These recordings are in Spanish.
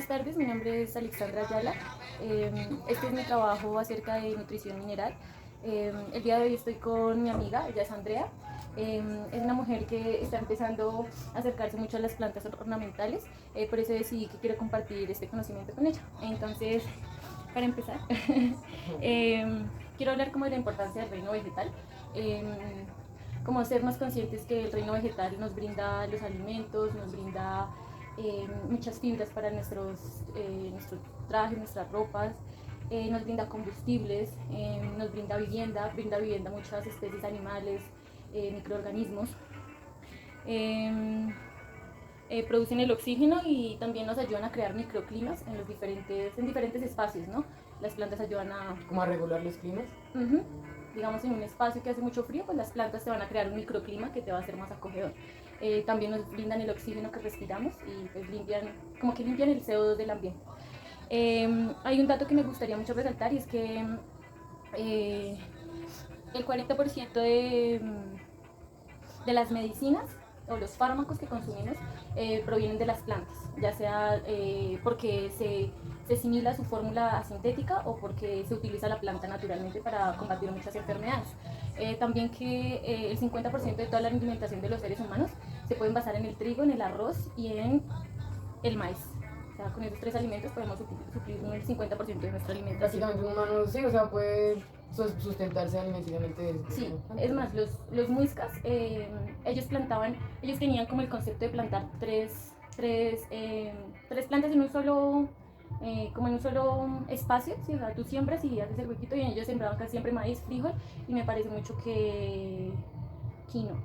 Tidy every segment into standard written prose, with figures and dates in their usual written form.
Buenas tardes, mi nombre es Alexandra Ayala. Este es mi trabajo acerca de nutrición mineral. El día de hoy estoy con mi amiga, ella es Andrea. Es una mujer que está empezando a acercarse mucho a las plantas ornamentales, por eso decidí que quiero compartir este conocimiento con ella. Entonces, para empezar, quiero hablar como de la importancia del reino vegetal. Em, como ser más conscientes que el reino vegetal nos brinda los alimentos, nos brinda muchas fibras para nuestro traje, nuestras ropas, nos brinda combustibles, nos brinda vivienda a muchas especies animales, microorganismos. Eh, Producen el oxígeno y también nos ayudan a crear microclimas en diferentes espacios, ¿no? Las plantas ayudan a... ¿Cómo a regular los climas? Digamos, en un espacio que hace mucho frío, pues las plantas te van a crear un microclima que te va a hacer más acogedor. También nos brindan el oxígeno que respiramos y pues como que limpian el CO2 del ambiente. Hay un dato que me gustaría mucho resaltar y es que el 40% de las medicinas o los fármacos que consumimos provienen de las plantas, ya sea porque se asimila su fórmula sintética o porque se utiliza la planta naturalmente para combatir muchas enfermedades. También que el 50% de toda la alimentación de los seres humanos se pueden basar en el trigo, en el arroz y en el maíz. O sea, con esos tres alimentos podemos suplir el 50% de nuestra alimentación. Básicamente un humano, sí, o sea, puede sustentarse alimenticiamente. Sí, es más, los muiscas, ellos tenían como el concepto de plantar tres plantas en un solo, como en un solo espacio, ¿sí? O sea, tú siembras y haces el huequito y ellos sembraban casi siempre maíz, frijol y me parece mucho que quinoa.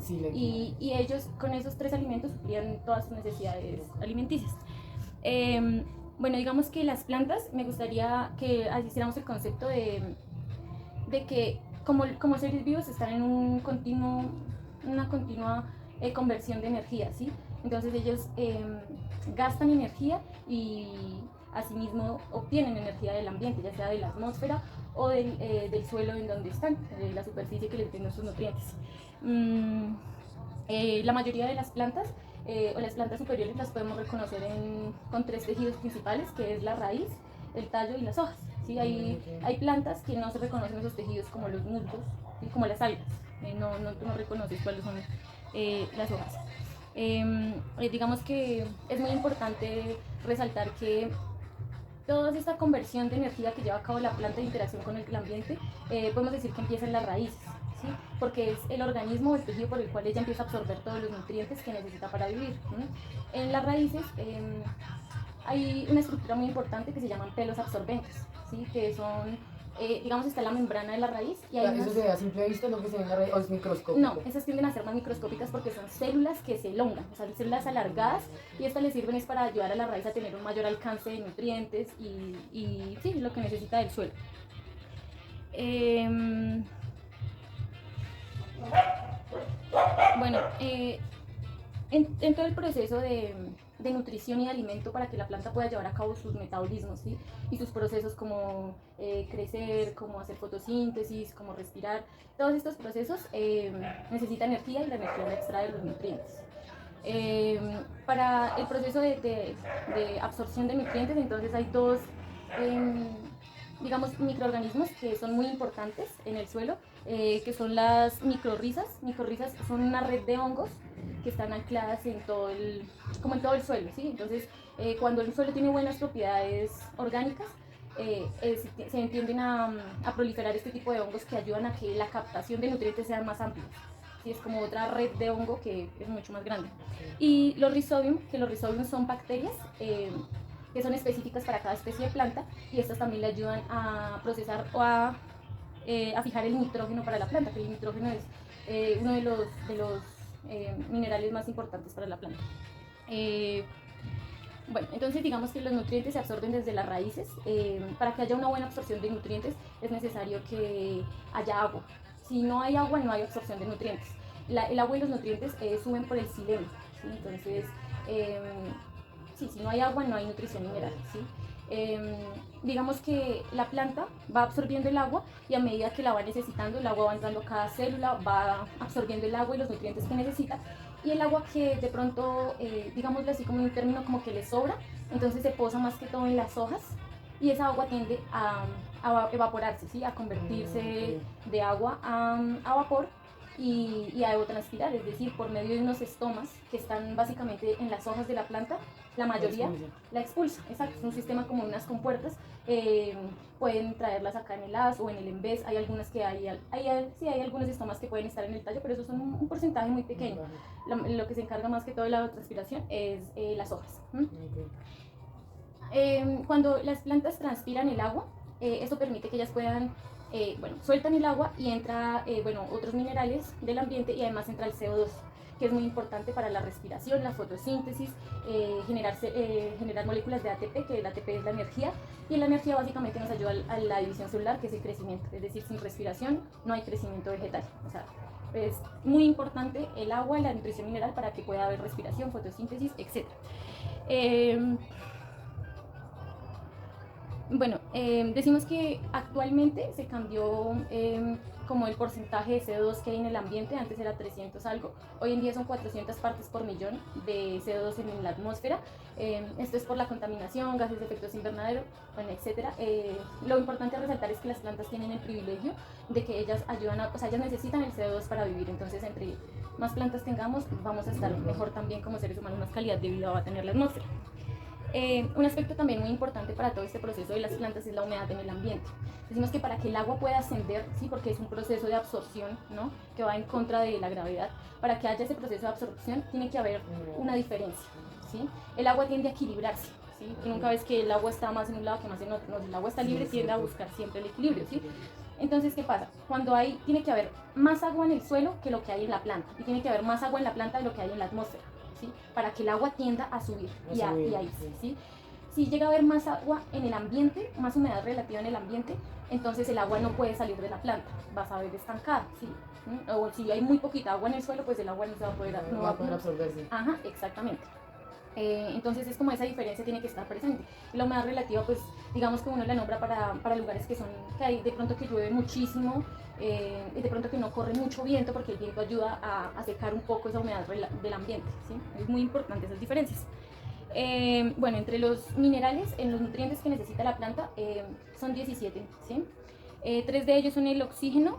Sí, y ellos con esos tres alimentos suplían todas sus necesidades alimenticias. Bueno, digamos que las plantas, me gustaría que hiciéramos el concepto de que como seres vivos están en una continua conversión de energía, ¿sí? Entonces ellos gastan energía y asimismo obtienen energía del ambiente, ya sea de la atmósfera o del suelo en donde están, de la superficie que les brinda sus nutrientes. La mayoría de las plantas o las plantas superiores las podemos reconocer con tres tejidos principales, que es la raíz, el tallo y las hojas. ¿Sí? Hay plantas que no se reconocen esos tejidos como los musgos, ¿sí? Como las algas. Tú no reconoces cuáles son las hojas. Digamos que es muy importante resaltar que toda esta conversión de energía que lleva a cabo la planta de interacción con el ambiente, podemos decir que empieza en las raíces, ¿sí? Porque es el organismo o el tejido por el cual ella empieza a absorber todos los nutrientes que necesita para vivir. En las raíces hay una estructura muy importante que se llaman pelos absorbentes, ¿sí? Que son, digamos, está la membrana de la raíz y hay ¿Eso se ve a simple vista, no que se ve en la raíz, o es microscópico? No, esas tienden a ser más microscópicas porque son células que se elongan, o sea, células alargadas, y estas les sirven es para ayudar a la raíz a tener un mayor alcance de nutrientes y sí, lo que necesita del suelo. Bueno, en todo el proceso de nutrición y de alimento para que la planta pueda llevar a cabo sus metabolismos, ¿sí? Y sus procesos como crecer, como hacer fotosíntesis, como respirar, todos estos procesos necesitan energía y la energía la extrae de los nutrientes. Para el proceso de absorción de nutrientes, entonces hay dos, digamos, microorganismos que son muy importantes en el suelo, que son las micorrizas. Micorrizas son una red de hongos que están ancladas como en todo el suelo, ¿sí? Entonces, cuando el suelo tiene buenas propiedades orgánicas, se tienden a proliferar este tipo de hongos que ayudan a que la captación de nutrientes sea más amplia. Sí, es como otra red de hongo que es mucho más grande. Y los rhizobium, que los rhizobium son bacterias que son específicas para cada especie de planta, y estas también le ayudan a procesar o a fijar el nitrógeno para la planta, que el nitrógeno es uno de los minerales más importantes para la planta. Bueno, entonces digamos que los nutrientes se absorben desde las raíces. Para que haya una buena absorción de nutrientes es necesario que haya agua. Si no hay agua, no hay absorción de nutrientes. El agua y los nutrientes suben por el xilema, ¿sí? Entonces, sí, si no hay agua, no hay nutrición mineral, ¿sí? Digamos que la planta va absorbiendo el agua y a medida que la va necesitando, el agua va entrando a cada célula, va absorbiendo el agua y los nutrientes que necesita, y el agua que de pronto, digámoslo así como en un término como que le sobra, entonces se posa más que todo en las hojas y esa agua tiende a evaporarse, ¿sí? A convertirse de agua a vapor y a evotranspirar, es decir, por medio de unos estomas que están básicamente en las hojas de la planta, la mayoría la expulsa, exacto, es un sistema como unas compuertas, pueden traerlas acá en el haz o en el embés, hay algunas que sí, hay algunos estomas que pueden estar en el tallo, pero esos son un porcentaje muy pequeño, lo que se encarga más que todo de la evotranspiración es las hojas. Cuando las plantas transpiran el agua, eso permite que ellas puedan, sueltan el agua y entra, otros minerales del ambiente y además entra el CO2, que es muy importante para la respiración, la fotosíntesis, generar moléculas de ATP, que el ATP es la energía, y la energía básicamente nos ayuda a la división celular, que es el crecimiento, es decir, sin respiración no hay crecimiento vegetal. O sea, es muy importante el agua y la nutrición mineral para que pueda haber respiración, fotosíntesis, etc. Decimos que actualmente se cambió como el porcentaje de CO2 que hay en el ambiente, antes era 300 algo, hoy en día son 400 partes por millón de CO2 en la atmósfera. Esto es por la contaminación, gases de efecto invernadero, etc. Lo importante a resaltar es que las plantas tienen el privilegio de que ellas ellas necesitan el CO2 para vivir, entonces entre más plantas tengamos, vamos a estar mejor también como seres humanos, más calidad de vida va a tener la atmósfera. Un aspecto también muy importante para todo este proceso de las plantas es la humedad en el ambiente. Decimos que para que el agua pueda ascender, ¿sí? Porque es un proceso de absorción, ¿no? Que va en contra de la gravedad, para que haya ese proceso de absorción tiene que haber una diferencia, ¿sí? El agua tiende a equilibrarse, ¿sí? Tú nunca ves que el agua está más en un lado que más en otro, no, el agua está libre, tiende a buscar siempre el equilibrio, ¿sí? Entonces, ¿qué pasa? Tiene que haber más agua en el suelo que lo que hay en la planta, y tiene que haber más agua en la planta de lo que hay en la atmósfera, ¿sí? Para que el agua tienda a subir y a irse, ¿sí? Si llega a haber más agua en el ambiente, más humedad relativa en el ambiente, entonces el agua no puede salir de la planta, vas a ver estancada, ¿sí? O si hay muy poquita agua en el suelo, pues el agua no se va a poder, no va a poder absorberse. Ajá, exactamente. Entonces es como esa diferencia tiene que estar presente. Y la humedad relativa, pues digamos que uno la nombra para lugares que hay de pronto que llueve muchísimo, y de pronto que no corre mucho viento, porque el viento ayuda a secar un poco esa humedad del ambiente, ¿sí? Es muy importante esas diferencias. Entre los minerales, en los nutrientes que necesita la planta, son 17, ¿sí? 3 de ellos son el oxígeno,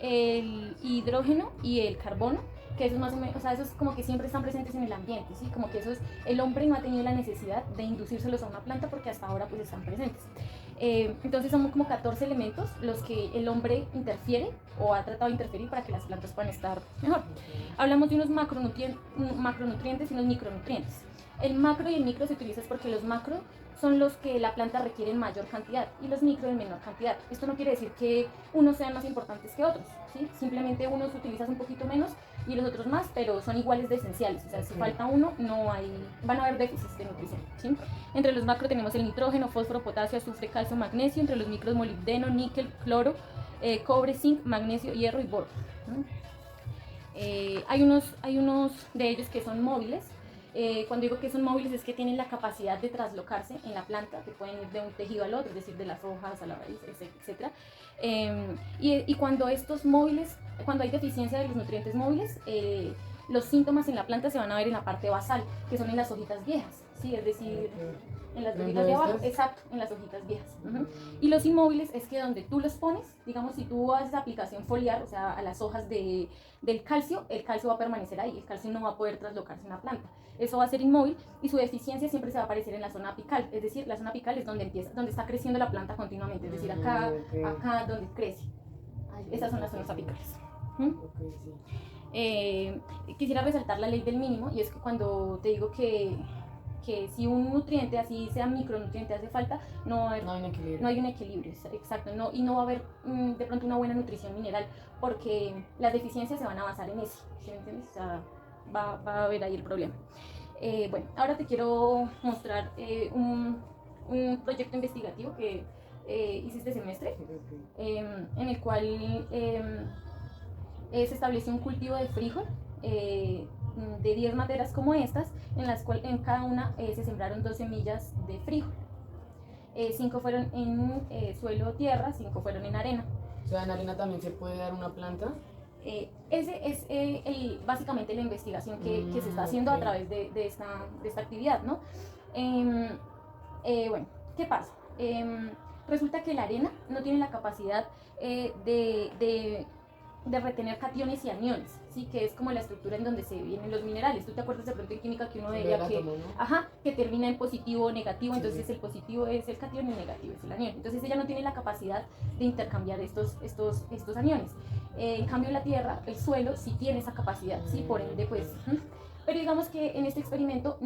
el hidrógeno y el carbono, que esos más o menos, esos como que siempre están presentes en el ambiente, ¿sí? Como que el hombre no ha tenido la necesidad de inducírselos a una planta porque hasta ahora pues están presentes. Entonces son como 14 elementos los que el hombre interfiere o ha tratado de interferir para que las plantas puedan estar mejor. Hablamos de unos macronutrientes y unos micronutrientes. El macro y el micro se utilizan porque los macro son los que la planta requiere en mayor cantidad y los micro en menor cantidad. Esto no quiere decir que unos sean más importantes que otros, ¿sí? Simplemente unos utilizas un poquito menos y los otros más, pero son iguales de esenciales. O sea, si falta uno, van a haber déficits de nutrición, ¿sí? Entre los macro tenemos el nitrógeno, fósforo, potasio, azufre, calcio, magnesio. Entre los micros, molibdeno, níquel, cloro, cobre, zinc, magnesio, hierro y boro. Hay unos de ellos que son móviles. Cuando digo que son móviles es que tienen la capacidad de traslocarse en la planta, que pueden ir de un tejido al otro, es decir, de las hojas a la raíz, etc. Y cuando hay deficiencia de los nutrientes móviles, los síntomas en la planta se van a ver en la parte basal, que son en las hojitas viejas, ¿sí? Es decir, en las hojitas de abajo, exacto, en las hojitas viejas. Y los inmóviles es que donde tú los pones, digamos, si tú haces aplicación foliar, o sea, a las hojas del calcio, el calcio va a permanecer ahí, el calcio no va a poder traslocarse en la planta. Eso va a ser inmóvil y su deficiencia siempre se va a aparecer en la zona apical, es decir, la zona apical es donde está creciendo la planta continuamente, es decir, acá donde crece. Esas son las zonas apicales. Quisiera resaltar la ley del mínimo, y es que cuando te digo que si un nutriente, así sea micronutriente, hace falta, no hay un equilibrio, exacto, y no va a haber de pronto una buena nutrición mineral, porque las deficiencias se van a basar en eso, ¿sí me entiendes? O sea, va a haber ahí el problema. Ahora te quiero mostrar un proyecto investigativo que hice este semestre, en el cual se estableció un cultivo de frijol, de 10 materas como estas, en las cuales en cada una se sembraron 2 semillas de frijol. 5 fueron en suelo tierra, 5 fueron en arena. O sea, en arena también se puede dar una planta. Ese es básicamente la investigación que se está haciendo a través de esta actividad, ¿no? Bueno, ¿qué pasa? Resulta que la arena no tiene la capacidad de retener cationes y aniones, ¿sí? Que es como la estructura en donde se vienen los minerales. ¿Tú te acuerdas de pronto en química que uno veía que, átomo, ¿no? que termina en positivo o negativo? Sí, Entonces sí. el positivo es el catión y el negativo es el anión. Entonces ella no tiene la capacidad de intercambiar estos aniones. En cambio la tierra, el suelo, sí tiene esa capacidad, ¿sí? Por ende, pues... Pero digamos que en este experimento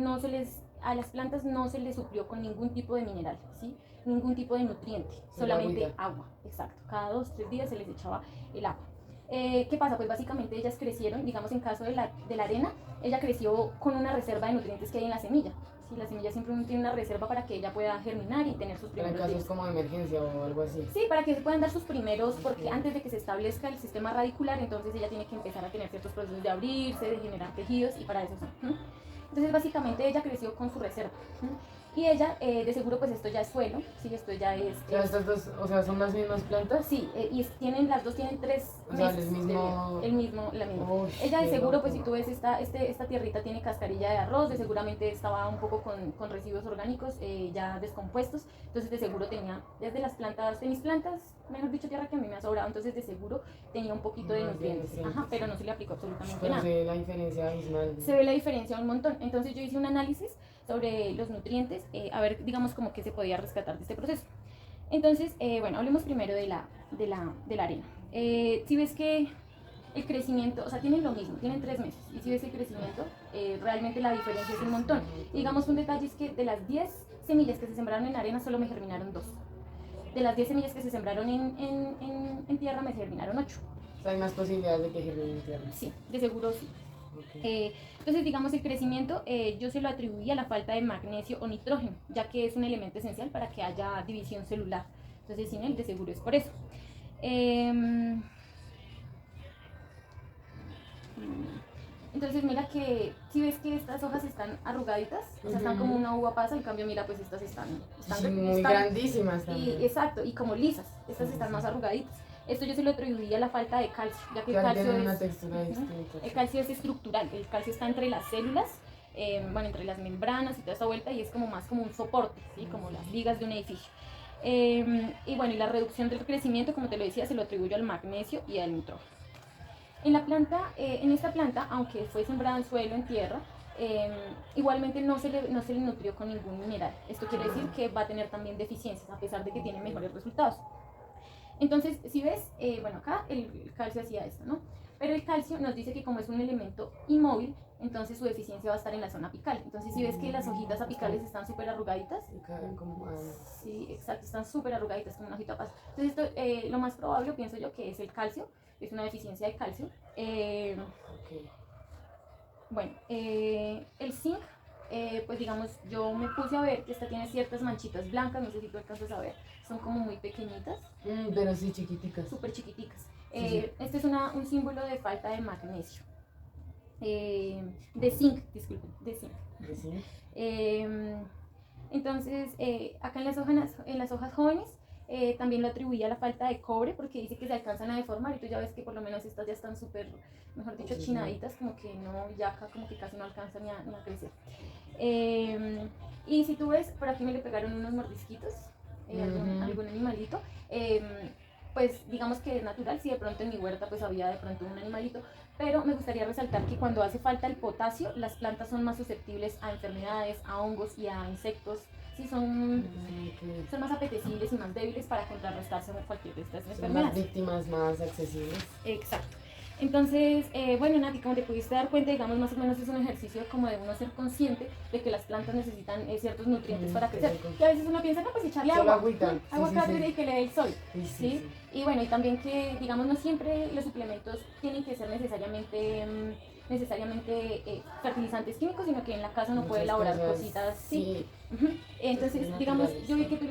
a las plantas no se les suplió con ningún tipo de mineral, ¿sí? Ningún tipo de nutriente, solamente agua, exacto. Cada 2-3 días se les echaba el agua. ¿Qué pasa? Pues básicamente ellas crecieron, digamos en caso de la arena, ella creció con una reserva de nutrientes que hay en la semilla. ¿Sí? La semilla siempre tiene una reserva para que ella pueda germinar y tener sus primeros Para casos como de emergencia o algo así. Sí, para que se puedan dar sus primeros, porque antes de que se establezca el sistema radicular, entonces ella tiene que empezar a tener ciertos procesos de abrirse, de generar tejidos, y para eso son. Entonces básicamente ella creció con su reserva. Y ella, de seguro, pues esto ya es suelo, sí, esto ya es... O sea, estas dos, o sea, ¿son las mismas plantas? Sí, y las dos tienen 3 O sea, meses. La misma. Uy, Ella de seguro, loco. pues si tú ves esta tierrita tiene cascarilla de arroz, de seguramente estaba un poco con residuos orgánicos ya descompuestos, entonces de seguro tenía, desde las plantas, de mis plantas, mejor dicho, tierra que a mí me ha sobrado, entonces de seguro tenía un poquito de nutrientes, pero no se le aplicó absolutamente pero nada. se ve la diferencia abismal. Se ve la diferencia un montón. Entonces yo hice un análisis sobre los nutrientes, a ver, digamos, como que se podía rescatar de este proceso. Entonces, bueno, hablemos primero de la arena. Si ves que el crecimiento, o sea, tienen lo mismo, tienen 3 meses, y si ves el crecimiento, realmente la diferencia es un montón. Digamos, un detalle es que de las 10 semillas que se sembraron en arena, solo me germinaron 2. De las 10 semillas que se sembraron en tierra, me germinaron 8. O sea, hay más posibilidades de que germine en tierra. Sí, de seguro sí. Okay. Entonces, digamos, el crecimiento yo se lo atribuí a la falta de magnesio o nitrógeno, ya que es un elemento esencial para que haya división celular. Entonces, sin él, de seguro es por eso. Entonces, mira que si ves que estas hojas están arrugaditas, o sea, están como una uva pasa, en cambio, mira, pues estas están muy grandísimas también. Exacto, y como lisas, estas están más arrugaditas. Esto yo se lo atribuí a la falta de calcio, ya que el calcio tiene una textura distinta. El calcio es estructural, el calcio está entre las células, bueno, entre las membranas y toda esta vuelta, y es como más como un soporte, ¿sí? Como las vigas de un edificio. Y bueno, y la reducción del crecimiento, como te lo decía, se lo atribuyo al magnesio y al nitrógeno. En esta planta, aunque fue sembrada en suelo, en tierra, igualmente no se le nutrió con ningún mineral. Esto quiere decir que va a tener también deficiencias, a pesar de que tiene mejores resultados. Entonces, si ves, bueno, acá el calcio hacía esto, ¿no? Pero el calcio nos dice que como es un elemento inmóvil, entonces su deficiencia va a estar en la zona apical. Entonces, si ves que las hojitas apicales están súper arrugaditas, sí, exacto, están súper arrugaditas como una hojita pasa. Entonces, esto, lo más probable, pienso yo, que es el calcio, es una deficiencia de calcio. Bueno, el zinc, pues digamos, yo me puse a ver que esta tiene ciertas manchitas blancas, no sé si tú alcanzas a ver, son como muy pequeñitas. Pero sí, chiquiticas. Súper chiquiticas. Sí. Este es un símbolo de falta de magnesio. De zinc, disculpen, de zinc. ¿De zinc? Entonces, acá en las hojas jóvenes, también lo atribuía a la falta de cobre, porque dice que se alcanzan a deformar, y tú ya ves que por lo menos estas ya están súper, mejor dicho, chinaditas, como que no, ya acá como que casi no alcanzan ni a crecer. Y si tú ves, por aquí me le pegaron unos mordisquitos, algún animalito, pues digamos que es natural, si de pronto en mi huerta pues había de pronto un animalito, pero me gustaría resaltar que cuando hace falta el potasio, las plantas son más susceptibles a enfermedades, a hongos y a insectos. Sí, son más apetecibles y más débiles para contrarrestarse cualquier de estas enfermedades. Son más víctimas, más accesibles. Exacto. Entonces, bueno, Nati, como te pudiste dar cuenta, digamos, más o menos es un ejercicio como de uno ser consciente de que las plantas necesitan ciertos nutrientes para crecer. Y a veces uno piensa, no, pues echarle agua, agua cada día y que le dé el sol. Sí. Y bueno, y también que, digamos, no siempre los suplementos tienen que ser necesariamente fertilizantes químicos, sino que en la casa uno puede elaborar cositas. Sí. Entonces, digamos, yo vi que tú